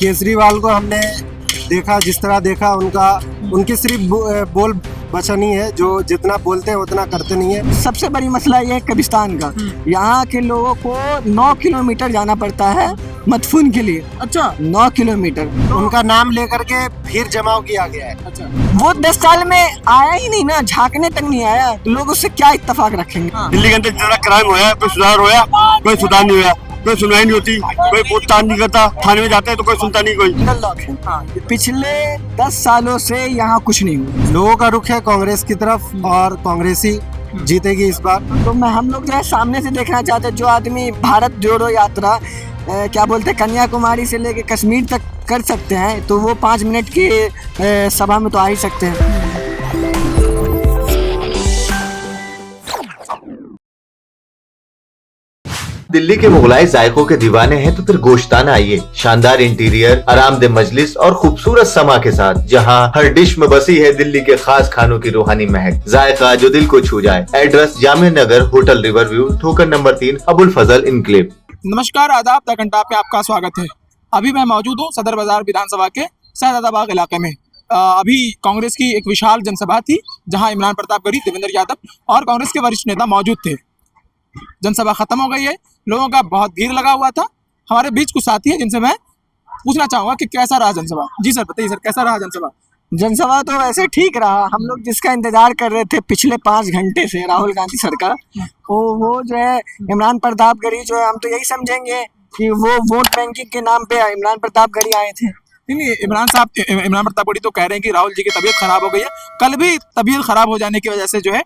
केजरीवाल को हमने देखा, जिस तरह देखा उनकी सिर्फ बोल बचा नहीं है, जो जितना बोलते हैं उतना करते नहीं है। सबसे बड़ी मसला ये है कब्रिस्तान का। यहाँ के लोगों को 9 किलोमीटर जाना पड़ता है मदफून के लिए। अच्छा 9 किलोमीटर। उनका नाम लेकर के भीड़ जमाव किया गया है। अच्छा वो 10 साल में आया ही नहीं ना, झांकने तक नहीं आया, तो लोग उससे क्या इत्तेफाक रखेंगे। दिल्ली के अंदर जितना क्राइम हुआ है, कोई सुधार हुआ? कोई सुधार नहीं हुआ, कोई सुनवाई नहीं होती, कोई पूछताछ नहीं करता, थाने में जाते हैं तो कोई सुनता नहीं कोई। इंटर लॉक है। पिछले 10 सालों से यहाँ कुछ नहीं हुआ। लोगों का रुख है कांग्रेस की तरफ और कांग्रेसी जीतेगी इस बार। तो हम लोग जो है सामने से देखना चाहते हैं, जो आदमी भारत जोड़ो यात्रा क्या बोलते हैं कन्याकुमारी से लेके कश्मीर तक कर सकते हैं, तो वो 5 मिनट की सभा में तो आ ही सकते हैं। दिल्ली के मुगलाई जायकों के दीवाने हैं तो फिर गोश्ताना आइए। शानदार इंटीरियर, आरामदेह मजलिस और खूबसूरत समा के साथ, जहां हर डिश में बसी है दिल्ली के खास खानों की रूहानी महक, जायका जो दिल को छू जाए। Address Jamia Nagar, hotel river view, ठोकर नंबर 3, अबुल फजल इनक्लेव। नमस्कार, आदाब, द घंटा पे आपका स्वागत है। अभी मैं मौजूद हूँ सदर बाजार विधानसभा के सैदाबाद इलाके में। अभी कांग्रेस की एक विशाल जनसभा थी, जहां इमरान प्रतापगढ़ी, देवेंद्र यादव और कांग्रेस के वरिष्ठ नेता मौजूद थे। जनसभा खत्म हो गई है, लोगों का बहुत भीड़ लगा हुआ था। हमारे बीच कुछ साथी हैं जिनसे मैं पूछना चाहूंगा कि कैसा रहा जनसभा। जी सर, बताइए सर, कैसा रहा जनसभा? जनसभा तो वैसे ठीक रहा। हम लोग जिसका इंतजार कर रहे थे पिछले 5 घंटे से, राहुल गांधी सर का, वो जो है इमरान प्रतापगढ़ी, जो है हम तो यही समझेंगे कि वो वोट बैंकिंग के नाम पे इमरान प्रतापगढ़ी आए थे। नहीं, इमरान प्रतापगढ़ी तो कह रहे हैं कि राहुल जी की तबीयत खराब हो गई है। कल भी तबीयत खराब हो जाने की वजह से जो है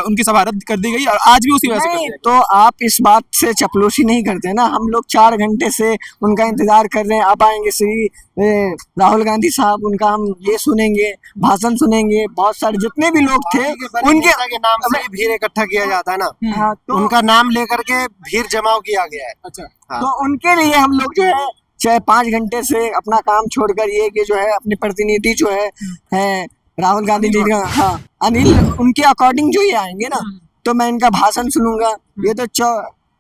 उनकी सभा रद्द कर दी गई और आज भी उसी वजह से कर दी गई। तो आप इस बात से चपलूसी नहीं करते ना। हम लोग 4 घंटे से उनका इंतजार कर रहे हैं। अब आएंगे श्री राहुल गांधी साहब, उनका हम ये सुनेंगे, भाषण सुनेंगे। बहुत सारे जितने भी लोग थे उनके नाम से भीड़ इकट्ठा किया जाता है ना, हाँ, तो उनका नाम लेकर के भीड़ जमाव किया गया है। अच्छा, तो उनके लिए हम लोग जो है चाहे 5 घंटे से अपना काम छोड़कर ये कि जो है अपने प्रतिनिधि जो है राहुल गांधी जी का, हाँ अनिल, उनके अकॉर्डिंग जो ये आएंगे ना, तो मैं इनका भाषण सुनूंगा। ये तो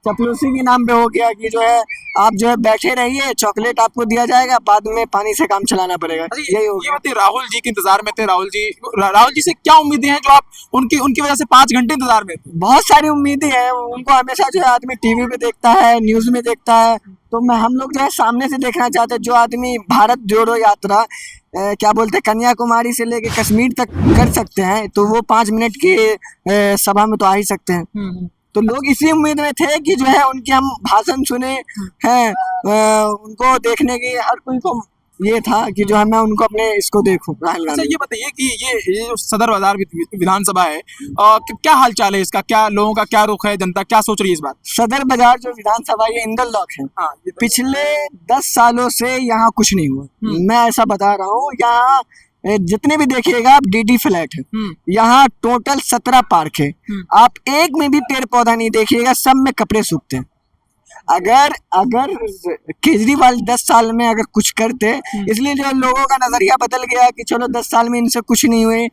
चपलूसी के नाम पे हो गया कि जो है आप जो है बैठे रहिए, चॉकलेट आपको दिया जाएगा, बाद में पानी से काम चलाना पड़ेगा। यही हो ये बताइए, राहुल जी के इंतजार में थे। राहुल जी से क्या उम्मीदें हैं जो आप उनकी वजह से 5 घंटे इंतजार में थे? बहुत सारी उम्मीदें हैं। उनको हमेशा जो है आदमी टीवी पे देखता है, न्यूज में देखता है, तो हम लोग जो है सामने से देखना चाहते हैं। जो आदमी भारत जोड़ो यात्रा क्या बोलते हैं कन्याकुमारी से लेके कश्मीर तक कर सकते हैं, तो वो 5 मिनट की सभा में तो आ ही सकते हैं। तो लोग इसी उम्मीद में थे कि जो है उनके हम भाषण सुने हैं। उनको देखने की हर कोई को ये था कि जो है मैं उनको अपने इसको देखूं, राहुल अच्छा, गांधी। ये बताइए कि ये जो सदर बाजार विधानसभा है, क्या हालचाल है इसका? क्या लोगों का क्या रुख है? जनता क्या सोच रही है इस बार? सदर बाजार जो विधानसभा ये इंदर लॉक है। हाँ, पिछले 10 सालों से यहाँ कुछ नहीं हुआ। मैं ऐसा बता रहा हूँ। यहाँ जितने भी देखिएगा आप डीडी फ्लैट है, यहाँ टोटल 17 पार्क है। आप एक में भी पेड़ पौधा नहीं देखिएगा, सब में कपड़े सूखते हैं। अगर केजरीवाल 10 साल में अगर कुछ करते, इसलिए जो लोगों का नजरिया बदल गया कि चलो 10 साल में इनसे कुछ नहीं हुए।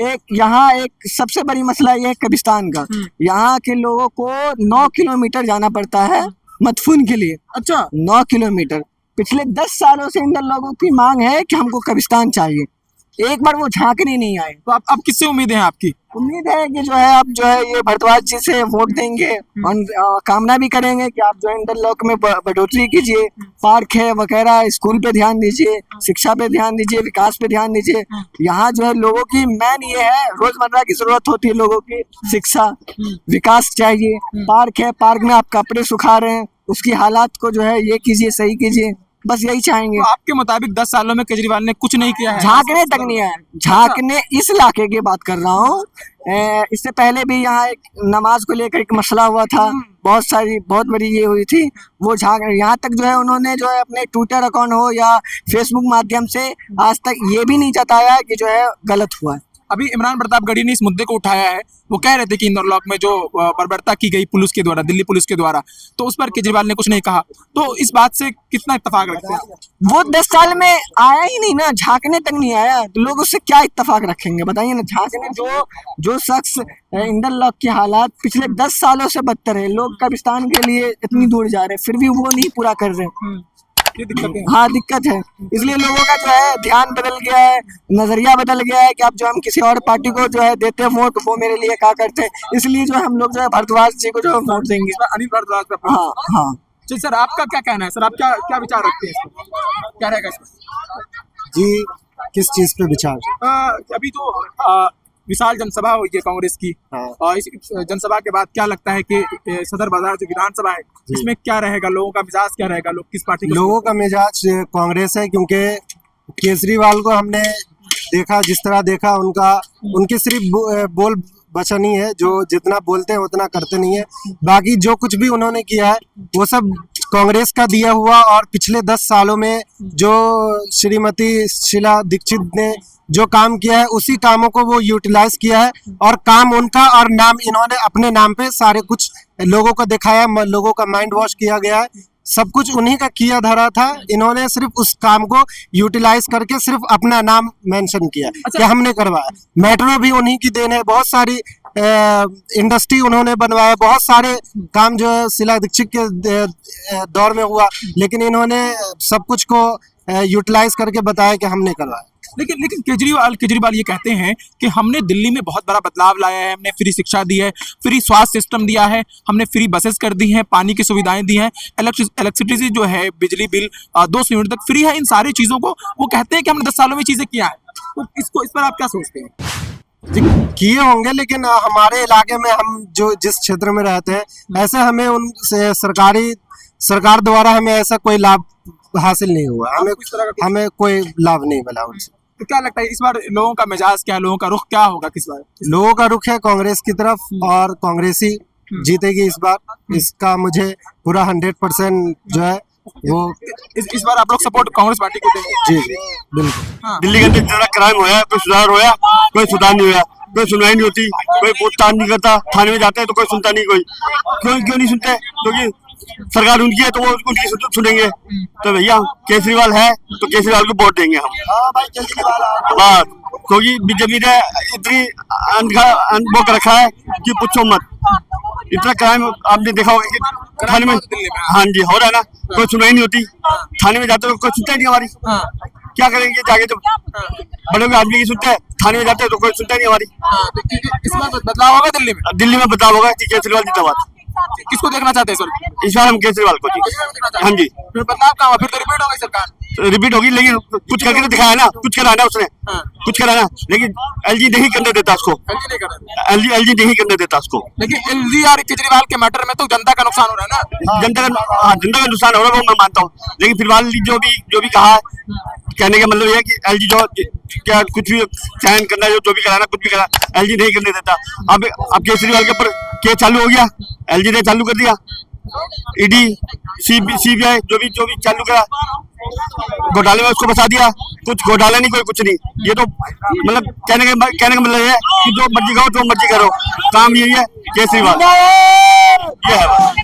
एक सबसे बड़ी मसला ये है कब्रिस्तान का। यहाँ के लोगों को 9 किलोमीटर जाना पड़ता है मदफून के लिए। अच्छा, 9 किलोमीटर। पिछले 10 सालों से इन लोगों की मांग है कि हमको कब्रिस्तान चाहिए। एक बार वो झांकने नहीं आए। तो अब किससे उम्मीदें हैं आपकी? उम्मीद है कि जो है आप जो है ये भारद्वाज जी से वोट देंगे और कामना भी करेंगे कि आप जो है इंदर लॉक में बढ़ोतरी कीजिए, पार्क है वगैरह, स्कूल पे ध्यान दीजिए, शिक्षा पे ध्यान दीजिए, विकास पे ध्यान दीजिए। यहाँ जो है लोगों की मेन ये है, रोजमर्रा की जरूरत होती है लोगों की, शिक्षा, विकास चाहिए। पार्क है, पार्क में आप कपड़े सुखा रहे हैं, उसकी हालात को जो है ये कीजिए, सही कीजिए, बस यही चाहेंगे। तो आपके मुताबिक 10 सालों में केजरीवाल ने कुछ नहीं किया है? झांकने तक नहीं आया। झांकने इस इलाके की बात कर रहा हूँ। इससे पहले भी यहाँ एक नमाज को लेकर एक मसला हुआ था, बहुत बड़ी ये हुई थी। वो यहाँ तक जो है उन्होंने जो है अपने ट्विटर अकाउंट हो या फेसबुक माध्यम से आज तक ये भी नहीं जताया कि जो है गलत हुआ है। अभी इमरान प्रतापगढ़ी ने इस मुद्दे को उठाया है। वो कह रहे थे कि इंदौर लॉक में जो बर्बरता की गई पुलिस के द्वारा, दिल्ली पुलिस के द्वारा, तो उस पर केजरीवाल ने कुछ नहीं कहा। तो इस बात से कितना इत्तेफाक रखते हैं? वो 10 साल में आया ही नहीं ना, झांकने तक नहीं आया, तो लोग उससे क्या इत्तेफाक रखेंगे बताइए ना। झांकने जो शख्स इंदर लॉक की हालात पिछले 10 सालों से बदतर है। लोग कब्रिस्तान के लिए इतनी दूर जा रहे हैं, फिर भी वो नहीं पूरा कर रहे। ये दिक्कतें हैं। हाँ दिक्कत है, इसलिए लोगों का जो है ध्यान बदल गया है, नजरिया बदल गया है कि अब जो हम किसी और पार्टी को जो है देते हैं वोट, वो मेरे लिए क्या करते हैं, इसलिए जो हम लोग जो है भारद्वाज जी को जो है वोट देंगे। इस बार अनिल भारद्वाज पे अपना- हाँ हाँ। जी सर, आपका क्या कहना है सर? आप क्या क्या विचार रखते हैं इस पर? क्या रहेगा इस पर? जी किस चीज पे विचार? अभी तो विशाल जनसभा हुई है कांग्रेस की, हाँ। और इस जनसभा के बाद क्या लगता है कि सदर बाजार जो विधानसभा है इसमें क्या रहेगा, लोगों का मिजाज क्या रहेगा, लोग किस पार्टी को? लोगों का मिजाज कांग्रेस है, क्योंकि केजरीवाल को हमने देखा, जिस तरह देखा उनकी सिर्फ बोल बचनी है, जो जितना बोलते हैं उतना करते नहीं है। बाकी जो कुछ भी उन्होंने किया है वो सब कांग्रेस का दिया हुआ, और पिछले 10 सालों में जो श्रीमती शीला दीक्षित ने जो काम किया है उसी कामों को वो यूटिलाइज किया है, और काम उनका और नाम इन्होंने अपने नाम पे सारे कुछ लोगों को दिखाया, लोगों का माइंड वॉश किया गया है, सब कुछ उन्हीं का किया धरा था। इन्होंने सिर्फ उस काम को यूटिलाइज करके सिर्फ अपना नाम मेंशन किया कि हमने करवाया। मेट्रो भी उन्हीं की देन है, बहुत सारी इंडस्ट्री उन्होंने बनवाया, बहुत सारे काम जो है शीला दीक्षित के दौर में हुआ, लेकिन इन्होंने सब कुछ को यूटिलाइज करके बताया कि हमने करवाया। लेकिन केजरीवाल ये कहते हैं कि हमने दिल्ली में बहुत बड़ा बदलाव लाया है, हमने फ्री शिक्षा दी है, फ्री स्वास्थ्य सिस्टम दिया है, हमने फ्री बसेस कर दी हैं, पानी की सुविधाएं दी हैं, इलेक्ट्रिसिटी जो है, बिजली बिल 200 यूनिट तक फ्री है। इन सारी चीजों को वो कहते हैं कि हमने 10 सालों में चीजें किया है। तो इस पर आप क्या सोचते हैं? किए होंगे, लेकिन हमारे इलाके में हम जो जिस क्षेत्र में रहते हैं ऐसे हमें उनसे सरकार द्वारा हमें ऐसा कोई लाभ हासिल नहीं हुआ, हमें कोई लाभ नहीं मिला उनसे। तो क्या लगता है इस बार लोगों का मिजाज क्या है, लोगों का रुख क्या होगा किस बार? लोगों का रुख है कांग्रेस की तरफ, और कांग्रेस ही जीतेगी इस बार। इसका मुझे पूरा 100% जो है वो इस बार आप लोग सपोर्ट कांग्रेस पार्टी को देंगे? जी बिल्कुल। दिल्ली के अंदर इतना क्राइम होया, कोई सुधार होया? कोई सुधार नहीं होया, कोई सुनवाई नहीं होती, कोई पूछताछ नहीं करता। थाने में जाते हैं तो कोई सुनता नहीं, कोई क्यों नहीं सुनते? क्योंकि सरकार उनकी है तो वो उनकी सुनेंगे। तो भैया केजरीवाल है तो केजरीवाल को वोट देंगे हम। बस, क्योंकि बीजेपी ने इतनी वो कर रखा है कि पूछो मत। इतना क्राइम आपने देखा होगा कि थाने में, हाँ जी, हो रहा है ना, कोई सुनवाई नहीं होती। थाने में जाते तो कोई सुनता ही नहीं हमारी। क्या करेंगे जाके? जब बड़े आदमी की सुनते हैं, थाने में जाते हैं तो कोई सुनता ही नहीं हमारी। इस बार बदलाव होगा दिल्ली में? दिल्ली में बदलाव होगा कि केजरीवाल जिंदाबाद। किसको देखना चाहते हैं सर? इस बार हम केजरीवाल को जी। हाँ जी, फिर बदलाव कहाँ होगा? फिर तो रिपीट होगी सरकार। रिपीट होगी, लेकिन कुछ करके तो दिखाया ना, कुछ करा ना उसने, कुछ करा ना। लेकिन एलजी नहीं करने देता उसको, एलजी नहीं कर रहे। एलजी नहीं करने देता उसको। लेकिन एलजी और केजरीवाल के मैटर में तो जनता का नुकसान हो रहा है ना? जनता का नुकसान हो रहा है, वो मैं मानता हूँ। लेकिन फिलहाल जो भी कहा है, कहने का मतलब ये है कि एलजी जो क्या कुछ भी साइन करना, जो भी कराना, कुछ भी करा, एलजी नहीं करने देता। अब केजरीवाल के ऊपर केस चालू हो गया, एलजी ने चालू कर दिया। ईडी सीबीआई जो भी चालू करा, घोटाले में उसको फंसा दिया। कुछ घोटाला नहीं, कोई कुछ नहीं। ये तो मतलब कहने का मतलब ये है कि जो मर्जी करो, जो मर्जी करो, काम यही है केजरीवाल, ये है।